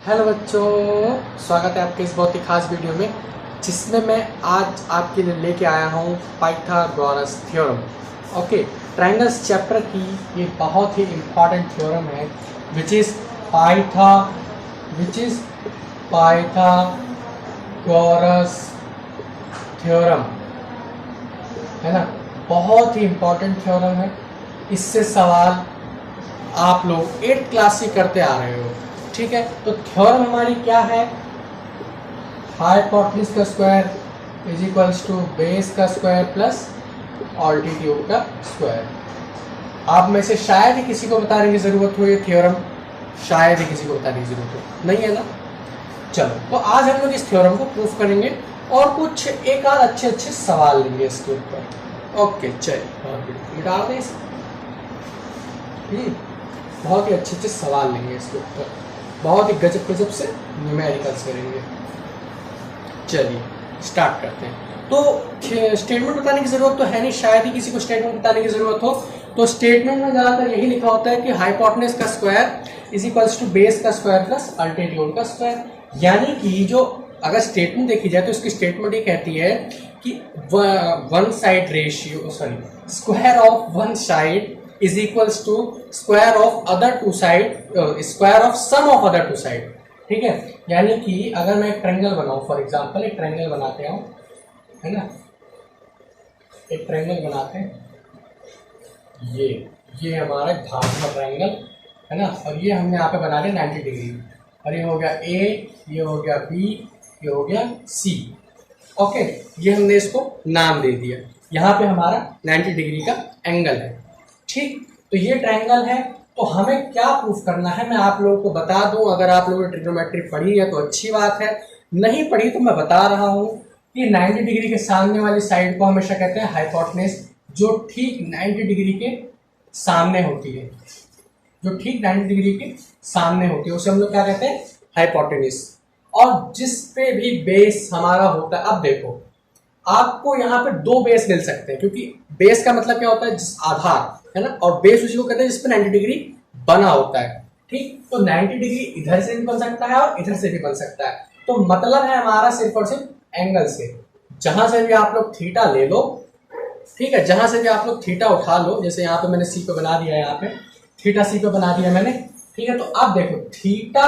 Hello बच्चों, स्वागत है आपके इस बहुत ही खास वीडियो में जिसमें मैं आज आपके लिए लेके आया हूँ Pythagoras theorem. Okay, triangles chapter की ये बहुत ही इम्पॉर्टेंट थ्योरम है विच इज़ पाइथागोरस थ्योरम, है ना। बहुत ही इम्पॉर्टेंट थ्योरम है। इससे सवाल आप लोग 8th क्लास से करते आ रहे हो, ठीक है। तो थ्योरम हमारी क्या है? हाइपोटेन्यूज का square is equals to base का स्क्वायर प्लस ऑल्टीट्यूड का स्क्वायर। आप में से शायद ही किसी को बताने की जरूरत हो ये थ्योरम, शायद ही किसी को बताने की जरूरत हो, नहीं है ना। चलो, तो आज हम लोग इस थ्योरम को प्रूफ करेंगे और कुछ एक आध अच्छे सवाल लेंगे इसके ऊपर। ओके, चलिए डाल दें बहुत ही अच्छे सवाल लेंगे इसके ऊपर, बहुत ही गजब से न्यूमेरिकल्स करेंगे। चलिए स्टार्ट करते हैं। तो स्टेटमेंट बताने की जरूरत तो है नहीं, शायद ही किसी को स्टेटमेंट बताने की जरूरत हो। तो स्टेटमेंट में ज़्यादातर यही लिखा होता है कि हाइपोटेन्यूज का square is equals to base का स्क्वायर प्लस अल्टीट्यूड का स्क्वायर। यानी कि जो अगर स्टेटमेंट देखी जाए तो इसकी स्टेटमेंट ये कहती है कि one side ratio square of one side is equals to square of other two side, square of sum of other two side। ठीक है, यानी कि अगर मैं एक ट्रायंगल बनाऊं, फॉर एग्जांपल एक ट्रायंगल बनाते हैं, है ना, एक ट्रायंगल बनाते हैं, ये हमारा धातु ट्रायंगल है ना, और ये हमने यहाँ पे बना लिया 90 डिग्री, और ये हो गया ए, ये हो गया बी, ये हो गया सी। ओके, ये हमने इसको नाम दे दिया। यहाँ पे हमारा 90 डिग्री का एंगल है, ठीक। तो ये ट्रायंगल है, तो हमें क्या प्रूफ करना है मैं आप लोगों को बता दूं। अगर आप लोगों ने ट्रिग्नोमेट्री पढ़ी है तो अच्छी बात है, नहीं पढ़ी तो मैं बता रहा हूं कि 90 डिग्री के सामने वाली साइड को हमेशा कहते हैं हाइपोटेन्यूज, जो ठीक 90 डिग्री के सामने होती है, जो ठीक 90 डिग्री के सामने होती है उसे हम लोग क्या कहते हैं? हाइपोटेन्यूज। और जिस पे भी बेस हमारा होता है, अब देखो आपको यहाँ पे दो बेस मिल सकते हैं, क्योंकि बेस का मतलब क्या होता है? जिस आधार, है ना, और बेस उसी को कहते हैं जिसपे 90 डिग्री बना होता है, ठीक। तो 90 डिग्री इधर से भी बन सकता है और इधर से भी बन सकता है। तो मतलब है हमारा सिर्फ और सिर्फ एंगल से, जहां से भी आप लोग थीटा ले लो, ठीक है, जहां से भी आप लोग थीटा उठा लो, जैसे यहाँ पे मैंने सी पे बना दिया है, यहाँ पे थीटा सी पे बना दिया मैंने, ठीक है। तो आप देखो थीटा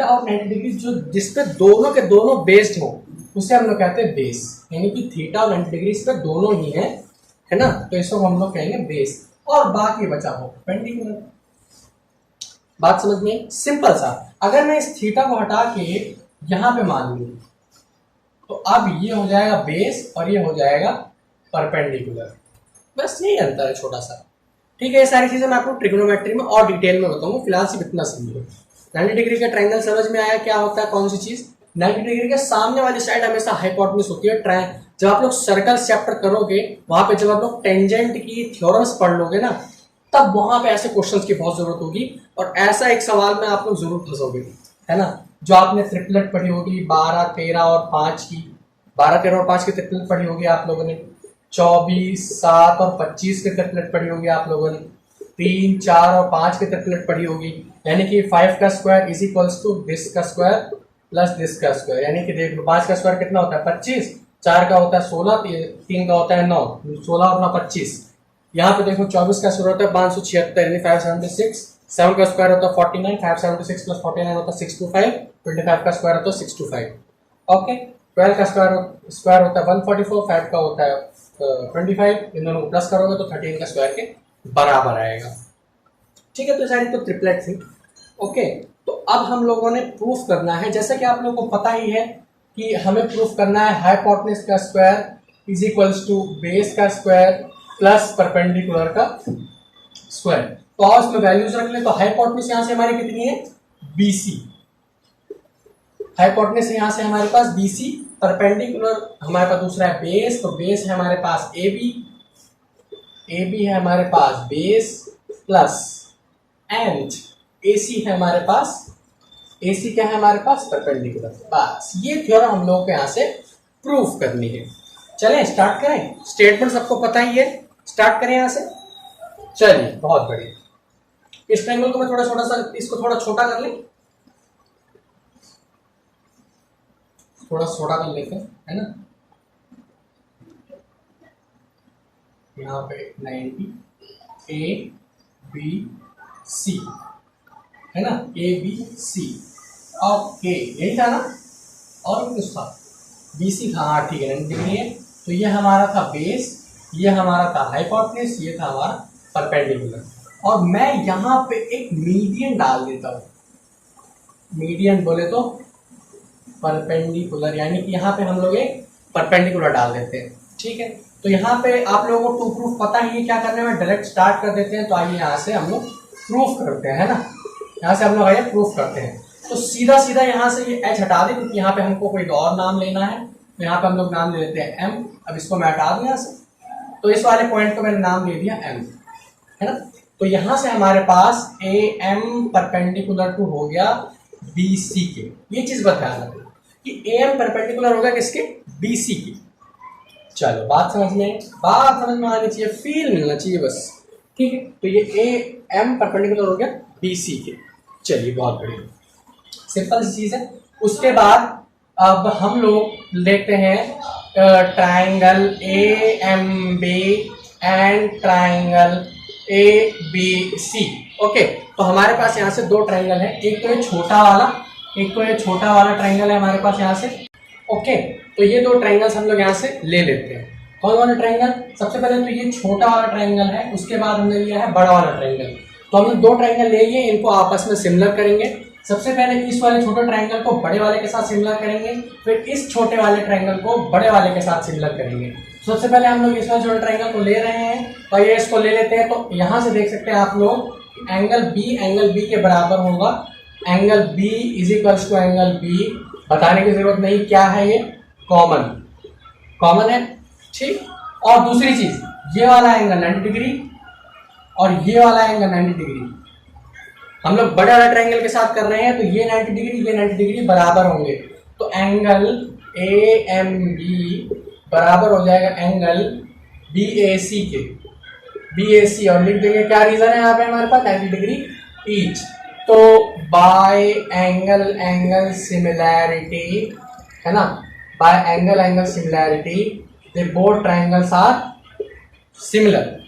और 90 डिग्री जो जिसपे दोनों के दोनों बेस्ड हो उसे हम लोग कहते हैं बेस, यानी कि थीटा और 90 डिग्री इस पे दोनों ही है ना, तो इसको हम लोग कहेंगे बेस। और बाकी बचा हो परपेंडिकुलर। बात समझ में? सिंपल सा। अगर मैं इस थीटा को हटा के यहां पे मान लूं तो अब ये हो जाएगा बेस और ये हो जाएगा परपेंडिकुलर। बस यही अंतर है छोटा सा, ठीक है। ये सारी चीजें मैं आपको ट्रिग्नोमेट्री में और डिटेल में बताऊंगा, फिलहाल सिर्फ इतना समझो। 90 डिग्री का ट्रायंगल समझ में आया क्या होता है, कौन सी चीज? 90 डिग्री के सामने वाली साइड हमेशा हाइपोटेन्यूज होती है। जब आप लोग सर्कल चैप्टर करोगे, वहां पे जब आप लोग टेंजेंट की थ्योरम्स पढ़ लोगे ना, तब वहां पे ऐसे क्वेश्चंस की बहुत जरूरत होगी, और ऐसा एक सवाल में आप लोग जरूर फंसोगे, है ना। जो आपने ट्रिपलेट पढ़ी होगी 12, 13 और 5 की, 12, 13 और 5 की ट्रिपलेट पढ़ी होगी आप लोगों ने, 24, 7 और 25 की ट्रिपलेट पढ़ी होगी आप लोगों ने, 3, 4 और 5 की ट्रिपलेट पढ़ी होगी। यानी कि 5 का square is equals to this का स्क्वायर प्लस दिस का स्क्वायर। यानी कि देख लो 5 का स्क्वायर कितना होता है? 25, 4 का होता है 16, 3 का होता है 9, 16 और 9 25। यहाँ पे देखो 24 का स्क्वायर होता है 576 यानी 576, 7 का स्क्वायर होता है 49, 576 प्लस 49 होता है 625, 25 का स्क्वायर होता है 625। ओके, 12 का स्क्वायर होता है 144, 5 का होता है 25, इन दोनों को प्लस करोगे तो 13 का स्क्वायर के बराबर आएगा, ठीक है। तो सारी तो ट्रिपलेट थी। ओके, तो अब हम लोगों ने प्रूफ करना है, जैसा कि आप लोगों को पता ही है कि हमें प्रूफ करना है हाइपोटेन्यूज का square is equals to base का स्क्वायर प्लस परपेंडिकुलर का स्क्वायर। तो आओ इसमें वैल्यूज रख ले। तो हाइपोटेन्यूज यहां से हमारी कितनी है? BC। हाइपोटेन्यूज यहां से हमारे पास BC, परपेंडिकुलर हमारे पास दूसरा है बेस, तो बेस है हमारे पास AB है हमारे पास बेस प्लस एंड AC है हमारे पास, AC क्या है हमारे पास? परपेंडिकुलर। बस ये थ्योरम हम लोगों को यहाँ से प्रूफ करनी है। चलें स्टार्ट करें। स्टेटमेंट सबको पता ही है, स्टार्ट करें यहाँ से। चलिए बहुत बढ़िया। इस ट्रायंगल को मैं थोड़ा छोटा सा, इसको थोड़ा छोटा कर लें, थोड़ा छोटा कर लेते हैं, है ना। यहाँ पे 90 ए बी सी, है ना, ए बी सी, ओके यही था ना, और कुछ था, बी सी था, हाँ ठीक है 90 डिग्री है। तो ये हमारा था बेस, ये हमारा था हाइपोटेन्यूज, ये था हमारा परपेंडिकुलर। और मैं यहाँ पे एक मीडियन डाल देता हूँ, मीडियन बोले तो परपेंडिकुलर, यानी कि यहाँ पे हम लोग एक परपेंडिकुलर डाल देते हैं, ठीक है। तो यहाँ पे आप लोगों को टू प्रूफ पता ही है क्या करने में, डायरेक्ट स्टार्ट कर देते हैं। तो आइए यहाँ से हम लोग प्रूफ करते हैं, है ना, यहाँ से हम लोग आइए प्रूफ करते हैं। तो सीधा सीधा यहाँ से ये एच हटा दें, क्योंकि यहाँ पे हमको कोई और नाम लेना है। तो यहाँ पे हम लोग नाम ले लेते हैं एम। अब इसको मैं हटा दूँ यहाँ से, तो इस वाले पॉइंट को मैंने नाम दे दिया एम, है ना। तो यहाँ से हमारे पास ए एम परपेंडिकुलर टू हो गया बी सी के। ये चीज पर ध्यान रखें कि ए एम परपेंडिकुलर होगा किसके, बी सी की। चलो बात समझ में आनी चाहिए, फील मिलना चाहिए बस, ठीक है। तो ये ए एम परपेंडिकुलर हो गया बी सी के। चलिए बहुत बढ़िया, सिंपल सी चीज है। उसके बाद अब हम लोग लेते हैं triangle A M B and triangle A B C. Okay, तो हमारे पास यहाँ से दो ट्राइंगल है, एक तो ये छोटा वाला, एक तो ये छोटा वाला ट्राइंगल है हमारे पास यहाँ से। ओके, तो ये दो ट्राइंगल्स हम लोग यहाँ से ले लेते हैं। कौन वाला ट्राइंगल, सबसे पहले तो ये छोटा वाला ट्राइंगल है, उसके बाद हमने लिया है बड़ा वाला ट्राइंगल। तो हमने दो ट्राइंगल ले लिए, इनको आपस में सिमिलर करेंगे। सबसे पहले इस वाले छोटे ट्राइंगल को बड़े वाले के साथ सिमिलर करेंगे, फिर इस छोटे वाले ट्राइंगल को बड़े वाले के साथ सिमिलर करेंगे। सबसे पहले हम लोग इस वाले छोटे ट्राइंगल को ले रहे हैं और ये इसको ले लेते हैं। तो यहाँ से देख सकते हैं आप लोग एंगल बी के बराबर होगा। Angle B is equals to angle B, बताने की जरूरत नहीं क्या है, ये कॉमन है, ठीक। और दूसरी चीज, ये वाला एंगल 90 डिग्री और ये वाला एंगल 90 डिग्री हम लोग बड़े वाला ट्रायंगल के साथ कर रहे हैं। तो ये 90 डिग्री, ये 90 डिग्री बराबर होंगे। तो एंगल ए एम बी बराबर हो जाएगा एंगल बी ए सी के, बी ए सी। और लिख देंगे क्या रीजन है यहाँ पे हमारे पास, 90 डिग्री ईच। तो बाय एंगल सिमिलैरिटी, है ना, by angle similarity they both triangles are similar,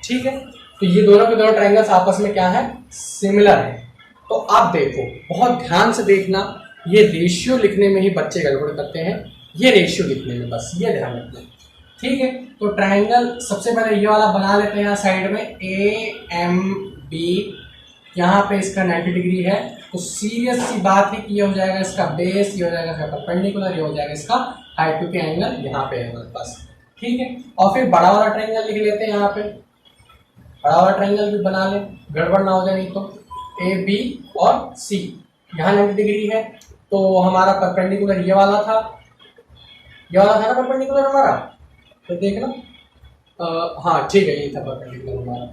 ठीक है। तो ये दोनों के दोनों ट्रायंगल्स आपस में क्या है, सिमिलर है। तो आप देखो, बहुत ध्यान से देखना, ये रेशियो लिखने में ही बच्चे गड़बड़ करते हैं, ये रेशियो लिखने में, बस ये ध्यान रखना, ठीक है। तो ट्रायंगल सबसे पहले ये वाला बना लेते हैं यहाँ साइड में, ए एम बी, यहाँ पे इसका 90 डिग्री है। तो सीरियस सी बात है कि ये हो जाएगा इसका बेस, ये हो जाएगा इसका परपेंडिकुलर, ये हो जाएगा इसका हाइट, क्योंकि एंगल यहाँ पे है हमारे पास, ठीक है। और फिर बड़ा वाला ट्रायंगल लिख लेते हैं, यहाँ पे बड़ा वाला ट्रायंगल भी बना ले, गड़बड़ ना हो जाए नहीं तो। ए बी और सी, यहाँ 90 डिग्री है, तो हमारा परपेंडिकुलर ये वाला था, ये वाला था ना परपेंडिकुलर हमारा, तो देखना, हाँ ठीक है, ये था परपेंडिकुलर हमारा,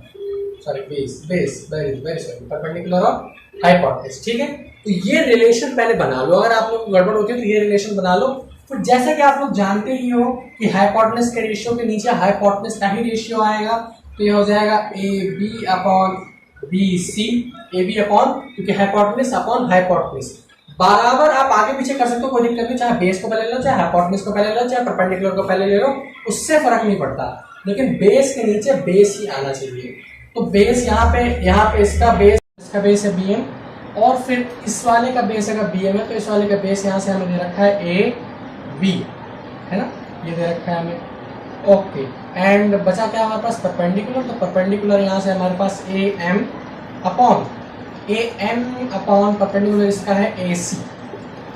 sorry base, very sorry, perpendicular और हाइपोटेन्यूज, ठीक है। तो ये रिलेशन पहले बना लो, अगर आप लोग को गड़बड़ होती है तो ये रिलेशन बना लो। तो जैसा कि आप लोग जानते ही हो कि हाइपोटेन्यूज के रेशियो के नीचे हाइपोटेन्यूज का ही रेशियो आएगा, तो ये हो जाएगा A B upon B C, A B upon, क्योंकि हाइपोटेन्यूज अपॉन हाइपोटेन्यूज बराबर। आप आगे पीछे कर सकते हो, कोई दिक्कत नहीं, चाहे बेस को पहले लो, चाहे हाइपोटेन्यूज को पहले लो, चाहे परपेंडिकुलर को पहले ले लो, उससे फर्क नहीं पड़ता, लेकिन बेस के नीचे बेस ही आना चाहिए। तो बेस यहाँ पे इसका बेस है बी एम, और फिर इस वाले का बेस अगर बी एम है तो इस वाले का बेस यहाँ से हमें दे रखा है ए बी, है ना, ये दे रखा है हमें, ओके। एंड बचा क्या हमारे पास, परपेंडिकुलर। तो परपेंडिकुलर यहाँ से हमारे पास ए एम अपॉन परपेंडिकुलर इसका है ए सी,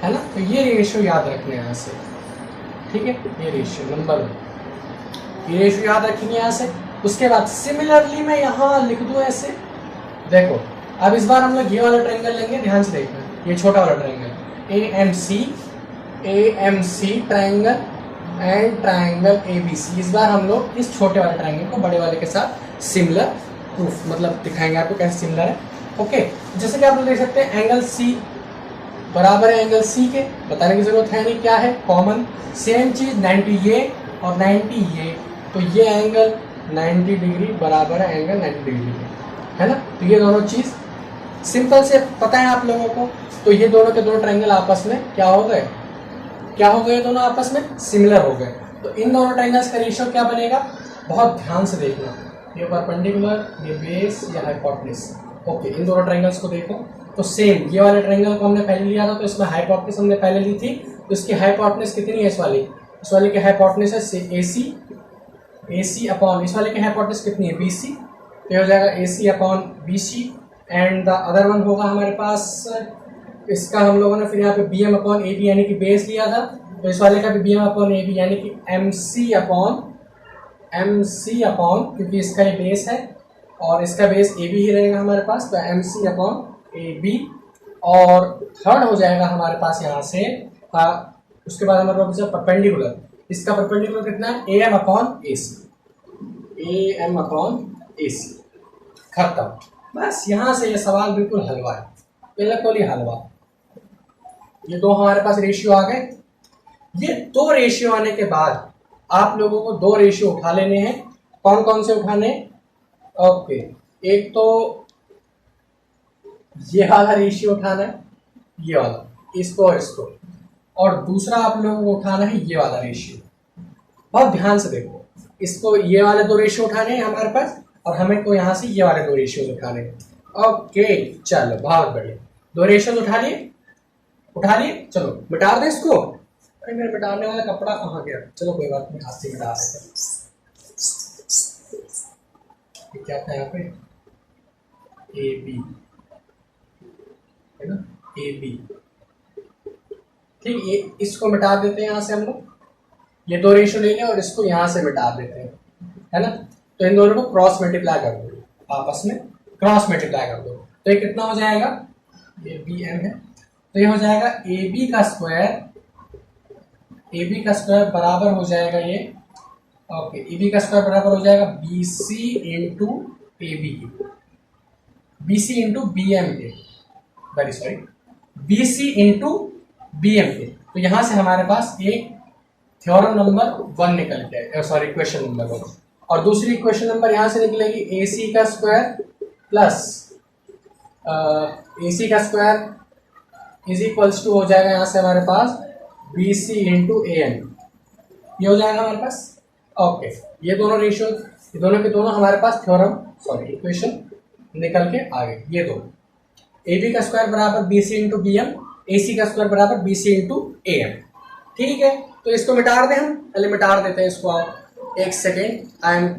है ना। तो ये रेशियो याद रखना है यहाँ से, ठीक है, ये रेशियो नंबर 1, ये रेशियो याद रखेंगे यहाँ से। उसके बाद सिमिलरली मैं यहाँ लिख दूँ ऐसे, देखो अब इस बार हम लोग ये वाला ट्रायंगल लेंगे, ध्यान से देखना, ये छोटा वाला triangle A M C triangle and triangle A B C. इस बार हम लोग इस छोटे वाले ट्रायंगल को बड़े वाले के साथ सिमिलर प्रूफ, मतलब दिखाएंगे आपको कैसे सिमिलर है, ओके। जैसे कि आप लोग देख सकते हैं एंगल सी बराबर है एंगल सी के, बताने की जरूरत है नहीं, क्या है, कॉमन। सेम चीज 90 ये और 90 ये, तो ये एंगल 90 डिग्री बराबर है एंगल 90 डिग्री के, है ना। तो ये दोनों चीज सिंपल से पता है आप लोगों को। तो ये दोनों के दोनों ट्रायंगल आपस में क्या हो गए, क्या हो गए दोनों आपस में सिमिलर हो गए। तो इन दोनों ट्रायंगल्स का रेशियो क्या बनेगा, बहुत ध्यान से देखना, ये परपेंडिकुलर, ये बेस, ये हाइपोटेन्यूज। ओके, इन दोनों ट्रायंगल्स को देखो तो सेम, ये वाले ट्रायंगल को हमने पहले लिया था तो इसमें हाइपोटेन्यूज हमने पहले ली थी, तो इसकी हाइपोटेन्यूज कितनी है, इस वाले की हाइपोटेन्यूज है AC अपॉन, इस वाले की हाइपोटेन्यूज कितनी है BC, तो हो जाएगा AC upon BC। And the other one होगा हमारे पास, इसका हम लोगों ने फिर यहाँ पे BM अपॉन AB यानी कि बेस लिया था, तो इस वाले का भी BM अपॉन AB यानी कि MC अपॉन क्योंकि इसका ये बेस है और इसका बेस AB ही रहेगा हमारे पास, तो MC अपॉन AB। और थर्ड हो जाएगा हमारे पास यहाँ से उसके बाद हमारे पास परपेंडिकुलर, इसका परपेंडिकुलर कितना है AM अपॉन AC। खत्म, बस यहाँ से ये सवाल बिल्कुल हलवा है, बिल्कुल ही हलवा। ये दो हमारे पास रेशियो आ गए। ये दो रेशियो आने के बाद आप लोगों को दो रेशियो उठा लेने हैं। कौन कौन से उठाने, ओके, एक तो ये वाला रेशियो उठाना है, ये वाला, इसको और इसको, और दूसरा आप लोगों को उठाना है ये वाला रेशियो। बहुत ध्यान से देखो, इसको ये वाले दो रेशियो उठाने हैं हमारे पास और हमें को यहाँ से ये वाले दो रेशियो उठाने हैं। ओके चलो, बहुत बढ़िया, दो रेशियो उठा लिए, चलो मिटा दें इसको। अरे मेरे मिटाने वाला कपड़ा कहाँ गया, चलो कोई बात नहीं, हाथ से मिटा देते हैं। क्या था यहाँ पे, AB है ना, AB, ठीक, ये इसको मिटा देते हैं यहाँ से हम लोग, ये दो रेशियो ले लें और इसको यहाँ से मिटा देते हैं, है ना। तो इन दोनों को क्रॉस मल्टीप्लाई कर दो, आपस में क्रॉस मल्टीप्लाई कर दो, तो ये कितना हो जाएगा, ये BM है, तो ये हो जाएगा AB का स्क्वायर बराबर हो जाएगा ये, ओके, AB का स्क्वायर बराबर हो जाएगा BC इंटू AB की, BC इंटू BM के, very sorry, BC into BM के। तो यहाँ से हमारे पास एक थ्योरम नंबर 1 निकल गया, सॉरी इक्वेशन नंबर 1, और दूसरी इक्वेशन नंबर यहाँ से निकलेगी AC का स्क्वायर प्लस AC का स्क्वायर इज इक्वल्स टू हो जाएगा यहाँ से हमारे पास BC इंटू AM, ये हो जाएगा हमारे पास। ओके, ये दोनों रेशियो, ये दोनों के दोनों हमारे पास थ्योरम, सॉरी इक्वेशन निकल के आ गए। ये दो, AB का स्क्वायर बराबर BC इंटू BM, AC का स्क्वायर बराबर BC इंटू AM, ठीक है। तो इसको मिटा दें, हम पहले मिटा देते हैं इसको, आप एक सेकेंड,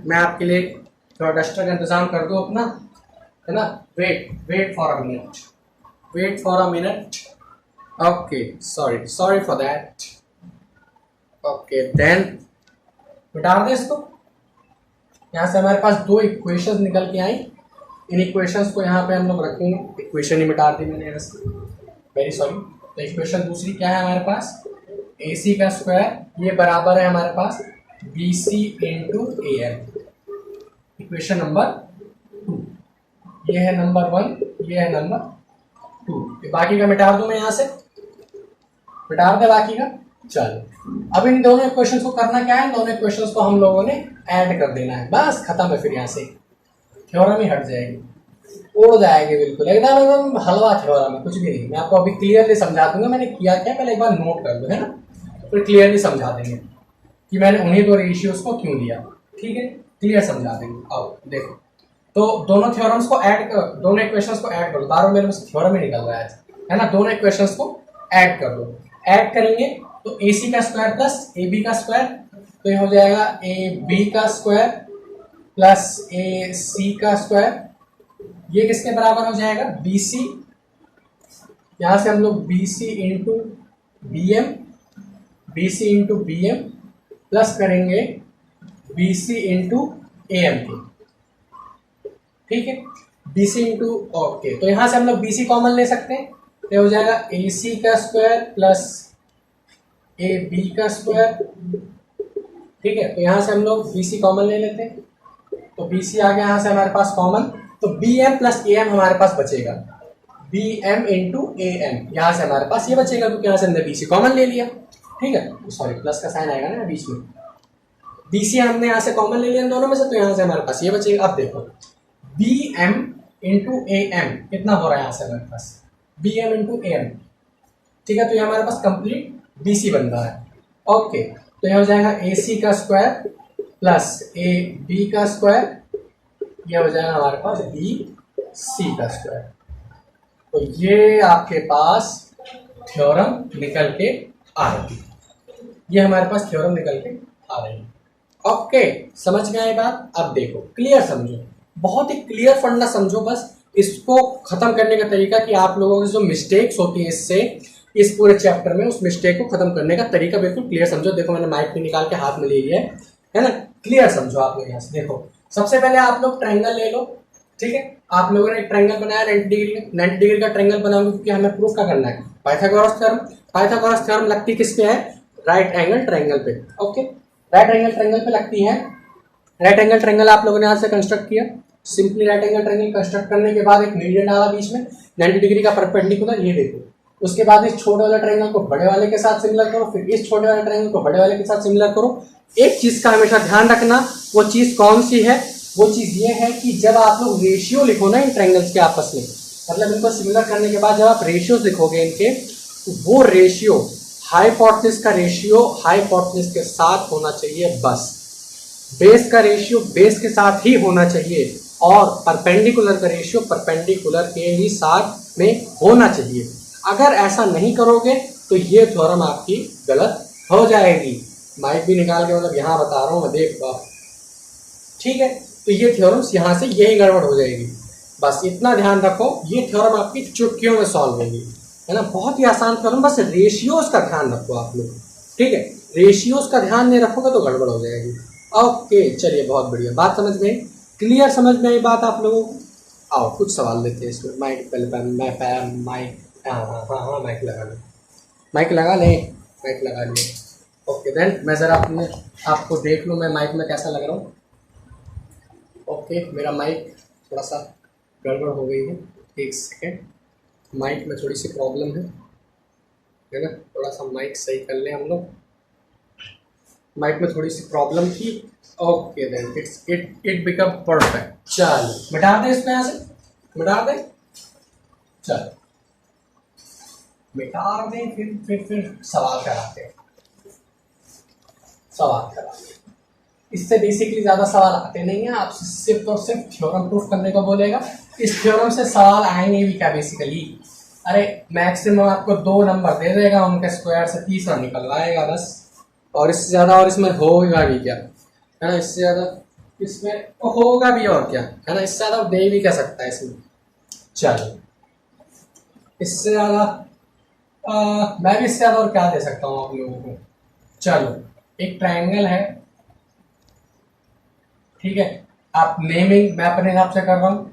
मैं आपके लिए थोड़ा डस्टर का इंतजाम कर दूँ अपना, है ना। Wait for a minute, okay, sorry for that. Okay then मिटा दें इसको। यहाँ से हमारे पास दो इक्वेशंस निकल के आई, इन इक्वेशंस को यहाँ पे हम लोग रखेंगे, इक्वेशन ही मिटा दी मैंने, वेरी सॉरी। तो इक्वेशन दूसरी क्या है हमारे पास, AC का स्क्वायर ये बराबर है हमारे पास BC into AM, equation number 2, ये है नंबर 1, ये है नंबर 2। बाकी का मिटा दूं मैं, यहाँ से मिटा दे बाकी का। चलो अब इन दोनों इक्वेशंस को करना क्या है, दोनों इक्वेशंस को हम लोगों ने ऐड कर देना है, बस खत्म है। फिर यहाँ से थ्योरम ही हट जाएगी, उड़ जाएगी बिल्कुल, एकदम हलवा थ्योरम है, कुछ भी नहीं। मैं आपको अभी क्लियरली समझा दूंगा मैंने किया क्या, पहले एक बार नोट कर लो, है ना, फिर क्लियरली समझा देंगे कि मैंने उन्हीं दो रेशियोज को क्यों दिया, ठीक है, क्लियर समझा देंगे। अब देखो, तो दोनों थ्योरम्स को ऐड कर, दोनों इक्वेशंस को ऐड करो, बार मेरे पास थ्योरम ही निकल रहा है ना। दोनों इक्वेशंस को ऐड कर दो, ऐड करेंगे तो AC का स्क्वायर प्लस AB का स्क्वायर, तो ये हो जाएगा AB का स्क्वायर प्लस AC का स्क्वायर, ये किसके बराबर हो जाएगा, BC, यहाँ से हम लोग BC इंटू BM प्लस करेंगे BC इंटू AM के, ठीक है, BC इंटू, ओके, तो यहाँ से हम लोग BC कॉमन ले सकते हैं, तो हो जाएगा AC का स्क्वायर प्लस AB का स्क्वायर, ठीक है। तो यहाँ से हम लोग BC कॉमन ले लेते हैं, तो BC आ गया यहाँ से हमारे पास कॉमन, तो BM प्लस AM हमारे पास बचेगा, BM इंटू AM, यहाँ से हमारे पास ये बचेगा क्योंकि यहाँ से हमने BC कॉमन ले लिया, ठीक है, सॉरी प्लस का साइन आएगा ना बीच में, BC हमने यहाँ से कॉमन ले लिया दोनों में से, तो यहाँ से हमारे पास ये बचेगा। अब देखो BM इंटू AM कितना हो रहा है यहाँ से हमारे पास, BM इंटू AM, ठीक है, तो ये हमारे पास कंप्लीट BC बन रहा है। ओके, तो यह हो जाएगा AC का स्क्वायर प्लस AB का स्क्वायर, यह हो जाएगा हमारे पास BC का स्क्वायर। तो ये आपके पास थ्योरम निकल के आ रही है, ये हमारे पास थ्योरम निकल के आ रही है। ओके, समझ में आई बात? अब देखो, क्लियर समझो, बहुत ही क्लियर फंडा समझो, बस इसको खत्म करने का तरीका कि आप लोगों की जो मिस्टेक्स होती है इससे, इस पूरे चैप्टर में उस मिस्टेक को खत्म करने का तरीका बिल्कुल क्लियर समझो। देखो मैंने माइक पे निकाल के हाथ में ले लिया है ना, क्लियर समझो आप लोग यहाँ से। देखो सबसे पहले आप लोग ट्रायंगल ले लो, ठीक है। आप लोगों ने एक ट्रायंगल बनाया 90 डिग्री का, 90 डिग्री का ट्रायंगल बनाओगे क्योंकि हमें प्रूफ क्या करना है, पाइथागोरस थ्योरम। पाइथागोरस थ्योरम लगती किस पे है? राइट एंगल ट्रायंगल पे। ओके, राइट एंगल ट्रायंगल पे लगती है। राइट एंगल ट्रायंगल आप लोगों ने यहाँ से कंस्ट्रक्ट किया। Simply write angle triangle construct करने के बाद एक मीडियन डाला बीच में 90 डिग्री का परपेंडिकुलर, ये देखो। उसके बाद इस छोटे वाले ट्रायंगल को बड़े वाले के साथ सिमिलर करो, फिर इस छोटे वाले ट्रायंगल को बड़े वाले के साथ सिमिलर करो। एक चीज का हमेशा ध्यान रखना, वो चीज कौन सी है? वो चीज ये है कि जब आप लोग रेशियो लिखो ना इन ट्रायंगल्स के आपस में, मतलब इनको सिमिलर करने के बाद जब आप रेशियोज लिखोगे इनके, तो वो रेशियो हाइपोटेन्यूज का रेशियो हाइपोटेन्यूज के साथ होना चाहिए बस। बेस का रेशियो बेस के साथ ही होना चाहिए, और परपेंडिकुलर का रेशियो परपेंडिकुलर के ही साथ में होना चाहिए। अगर ऐसा नहीं करोगे तो ये थ्योरम आपकी गलत हो जाएगी। माइक भी निकाल के मतलब यहाँ बता रहा हूँ मैं, देख बा, ठीक है। तो ये थ्योरम्स यहाँ से यही गड़बड़ हो जाएगी। बस इतना ध्यान रखो, ये थ्योरम आपकी चुटकियों में सॉल्व होगी, है ना। बहुत ही आसान थ्योरम, बस रेशियोज का ध्यान रखो आप लोग, ठीक है। रेशियोज का ध्यान नहीं रखोगे तो गड़बड़ हो जाएगी। ओके चलिए, बहुत बढ़िया, बात समझ में, क्लियर समझ में आई बात आप लोगों को? आओ कुछ सवाल लेते हैं इसमें। माइक पहले माइक, हाँ माइक लगा लें, माइक लगा लें, माइक लगा लें। ओके देन, मैं ज़रा अपने आपको देख लूँ मैं माइक में कैसा लग रहा हूँ। ओके, मेरा माइक थोड़ा सा गड़बड़ हो गई है, एक सेकेंड, माइक में थोड़ी सी प्रॉब्लम है ना। थोड़ा सा माइक सही कर लें हम लोग, माइक में थोड़ी सी प्रॉब्लम थी। Okay then, it become perfect. चल मिटा दें इसमें, यहाँ से मिटा दें, चल मिटा दें, फिर सवाल कराते हैं, सवाल कराते हैं। इससे बेसिकली ज़्यादा सवाल आते नहीं हैं, आपसे सिर्फ और सिर्फ थ्योरम प्रूफ करने को बोलेगा। इस थ्योरम से सवाल आएंगे भी क्या बेसिकली, अरे मैक्सिमम आपको 2 नंबर दे देगा, उनके स्क्वायर से तीसरा निकल आएगा बस, और इससे ज़्यादा और इसमें होगा भी क्या, है ना। इससे ज़्यादा इसमें होगा भी और क्या, है ना। इससे ज़्यादा दे भी क्या सकता है इसमें। चलो, इससे ज़्यादा मैं भी इससे ज़्यादा और क्या दे सकता हूँ आप लोगों को। चलो, एक ट्रायंगल है, ठीक है। आप नेमिंग मैं अपने हिसाब से कर रहा हूँ,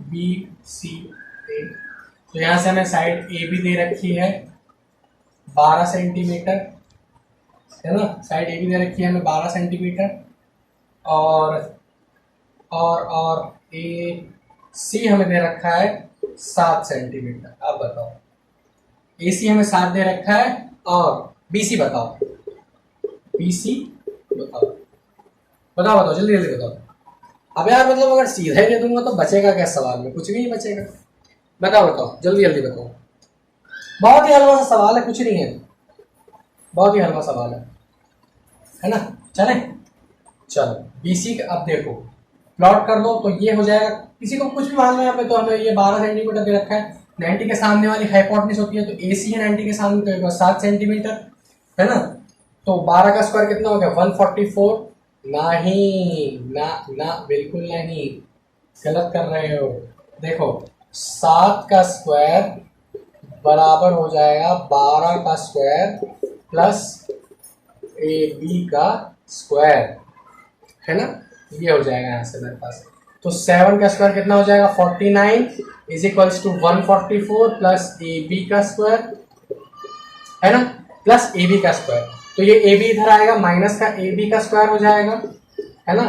BCA। तो यहाँ से हमें साइड ए भी दे रखी है 12 सेंटीमीटर, है ना। साइड ए भी दे रखी है हमें 12 सेंटीमीटर, और AC हमें दे रखा है 7 सेंटीमीटर। अब बताओ, AC हमें 7 दे रखा है, और BC बताओ, BC बताओ, बताओ बताओ जल्दी जल्दी बताओ। अब यार मतलब अगर सीधा ही दे दूंगा तो बचेगा क्या सवाल में? कुछ भी नहीं बचेगा। बताओ बताओ जल्दी जल्दी बताओ। बहुत ही हल्का सा सवाल है, कुछ नहीं है, बहुत ही हल्का सवाल है ना। चले, चलो BC का अब देखो प्लॉट कर दो तो ये हो जाएगा। किसी को कुछ भी मालूम है यहाँ पे, तो हमें ये 12 सेंटीमीटर दे रखा है, 90 के सामने वाली हाइपोटेन्यूज होती है, तो AC है 90 के सामने, तो 7 सेंटीमीटर, है ना। तो 12 का स्क्वायर कितना हो गया? 144। नहीं ना ना, बिल्कुल नहीं, गलत कर रहे हो। देखो 7 का स्क्वायर बराबर हो जाएगा 12 का स्क्वायर प्लस AB का स्क्वायर, है ना। ये हो जाएगा यहाँ से मेरे पास। तो 7 का स्क्वायर कितना हो जाएगा? 49 is equals to 144 plus AB का स्क्वायर, है ना, प्लस AB का स्क्वायर। तो ये AB इधर आएगा, माइनस का AB का स्क्वायर हो जाएगा, है ना।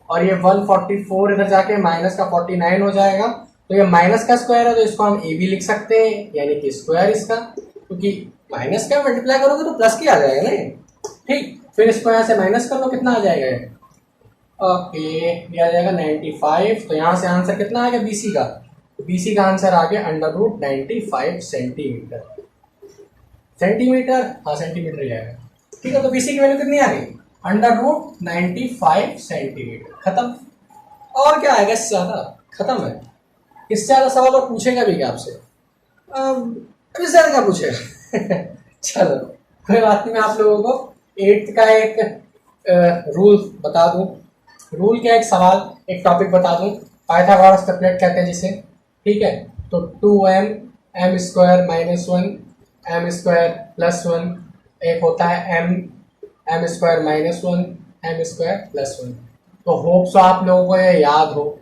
और ये 144 इधर जाके माइनस का 49 हो जाएगा। तो ये माइनस का स्क्वायर है, तो इसको हम AB लिख सकते हैं, यानी कि स्क्वायर इसका, क्योंकि माइनस का मल्टीप्लाई करोगे तो प्लस की आ जाएगा ना, ठीक। फिर इसको यहाँ से माइनस कर लो, कितना आ जाएगा ये? ओके, ये आ जाएगा 95। तो यहाँ से आंसर कितना आएगा BC का? BC का आंसर आ गया √95 सेंटीमीटर। सेंटीमीटर, हाँ सेंटीमीटर ही आएगा। ठीक है, तो BC की वैल्यू कितनी आ गई? √95 सेंटीमीटर। खत्म। और क्या आएगा इससे ज़्यादा? खत्म है। इससे ज़्यादा सवाल और पूछेगा भी क्या आपसे? इससे ज़्यादा क्या पूछेगा? चलो कोई बात नहीं, मैं आप लोगों को 8th का एक रूल बता दूं। रूल क्या, एक सवाल, एक टॉपिक बता दूं। पाइथागोरस ट्रिपलेट कहते हैं जिसे। ठीक है, तो 2m m² - 1 m² + 1, एक होता है m m² - 1 m² + 1। तो होप सो आप लोगों को ये याद हो,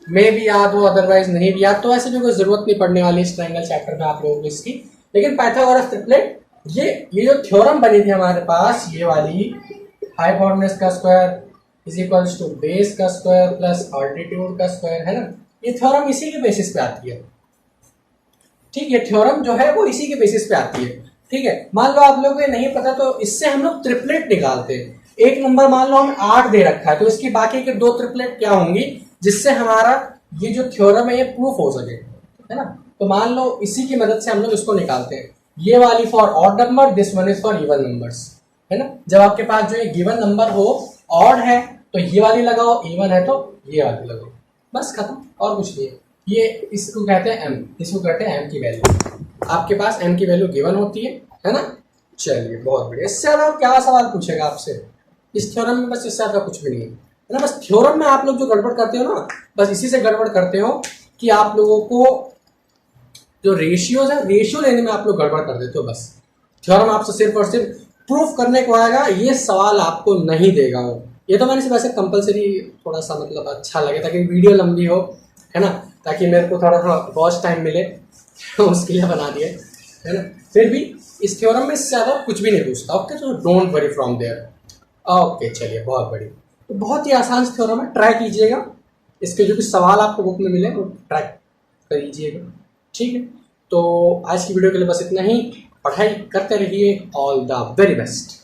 मे भी याद हो, अदरवाइज नहीं भी याद तो ऐसे भी कोई जरूरत नहीं पड़ने वाली इस ट्रायंगल चैप्टर में आप लोगों को इसकी। लेकिन पाइथागोरस ट्रिपलेट, ये जो थ्योरम बनी थी हमारे पास, ये वाली, हाइपोटेन्यूज का square is equals to base का स्क्वायर प्लस ऑल्टीट्यूड का स्क्वायर, है ना, ये थ्योरम इसी के बेसिस पे आती है। ठीक है, थ्योरम जो है वो इसी के बेसिस पे आती है। ठीक है, मान लो आप लोगों को ये नहीं पता तो इससे हम लोग ट्रिपलेट निकालते हैं। एक नंबर मान लो हम 8 दे रखा है, तो इसकी बाकी के 2 ट्रिपलेट क्या होंगी जिससे हमारा ये जो थ्योरम है ये प्रूफ हो सके, है ना। तो मान लो इसी की मदद से हम लोग इसको निकालते हैं। ये वाली for odd number, this one is for even numbers, है ना। जब आपके पास जो ये गिवन नंबर हो ऑड है तो ये वाली लगाओ, इवन है तो ये वाली लगाओ, बस खत्म, और कुछ नहीं है। ये इसको कहते हैं m, इसको कहते हैं m की वैल्यू। आपके पास m की वैल्यू गिवन होती है ना। चलिए बहुत बढ़िया। इससे ज़्यादा क्या सवाल पूछेगा आपसे इस थ्योरम में? बस इससे ज़्यादा कुछ भी नहीं है ना। बस थ्योरम में आप लोग जो गड़बड़ करते हो ना, बस इसी से गड़बड़ करते हो कि आप लोगों को जो रेशियोज है, रेशियो लेने में आप लोग गड़बड़ कर देते हो। बस थ्योरम आपसे सिर्फ और सिर्फ प्रूफ करने को आएगा, ये सवाल आपको नहीं देगा वो। ये तो मैंने वैसे कंपलसरी थोड़ा सा मतलब अच्छा लगे ताकि वीडियो लंबी हो, है ना, ताकि मेरे को थोड़ा सा वॉच टाइम मिले उसके लिए बना दिया, है ना। फिर भी इस थ्योरम में इससे ज़्यादा कुछ भी नहीं पूछता। ओके, तो don't worry from there. Okay चलिए, बहुत बढ़िया। तो बहुत ही आसान थ्योरम है, ट्राई कीजिएगा। इसके जो भी सवाल आपको बुक में मिले वो ट्राई करिएगा। ठीक है, तो आज की वीडियो के लिए बस इतना ही। पढ़ाई करते रहिए। All the very best.